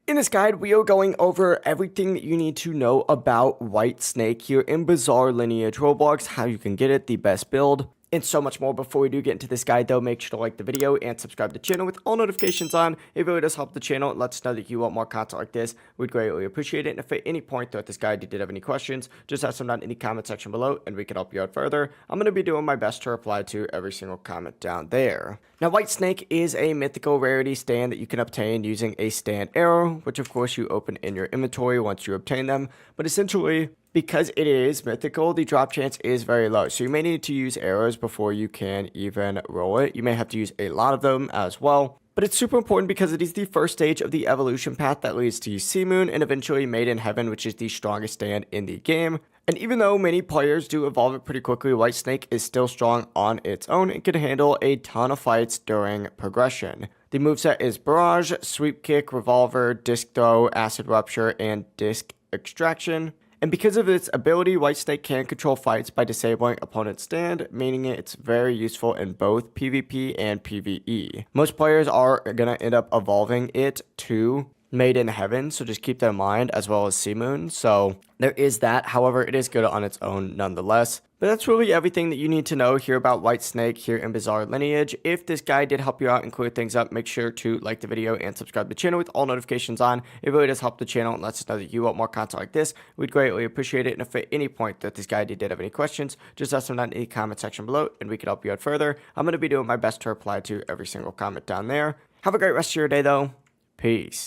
In this guide, we are going over everything that you need to know about Whitesnake here in Bizarre Lineage Roblox, how you can get it, the best build, and so much more. Before we do get into this guide though, make sure to like the video and subscribe to the channel with all notifications on. It really does help the channel. It lets us know that you want more content like this. We'd greatly appreciate it. And if at any point throughout this guide you did have any questions, just ask them down in the comment section below and we can help you out further. I'm going to be doing my best to reply to every single comment down there. Now, Whitesnake is a mythical rarity stand that you can obtain using a stand arrow, which of course you open in your inventory once you obtain them. But essentially, because it is mythical, the drop chance is very low. So you may need to use arrows before you can even roll it. You may have to use a lot of them as well. But it's super important because it is the first stage of the evolution path that leads to Sea Moon and eventually Made in Heaven, which is the strongest stand in the game. And even though many players do evolve it pretty quickly, Whitesnake is still strong on its own and can handle a ton of fights during progression. The moveset is Barrage, Sweep Kick, Revolver, Disc Throw, Acid Rupture, and Disc Extraction. And because of its ability, Whitesnake can control fights by disabling opponent's stand, meaning it's very useful in both PvP and PvE. Most players are going to end up evolving it to Made in Heaven, so just keep that in mind, as well as Sea Moon. So there is that. However, it is good on its own nonetheless. But that's really everything that you need to know here about Whitesnake here in Bizarre Lineage. If this guide did help you out and clear things up, make sure to like the video and subscribe to the channel with all notifications on. It really does help the channel and lets us know that you want more content like this. We'd greatly appreciate it. And if at any point that this guide did have any questions, just ask them down in the comment section below and we can help you out further. I'm going to be doing my best to reply to every single comment down there. Have a great rest of your day though. Peace.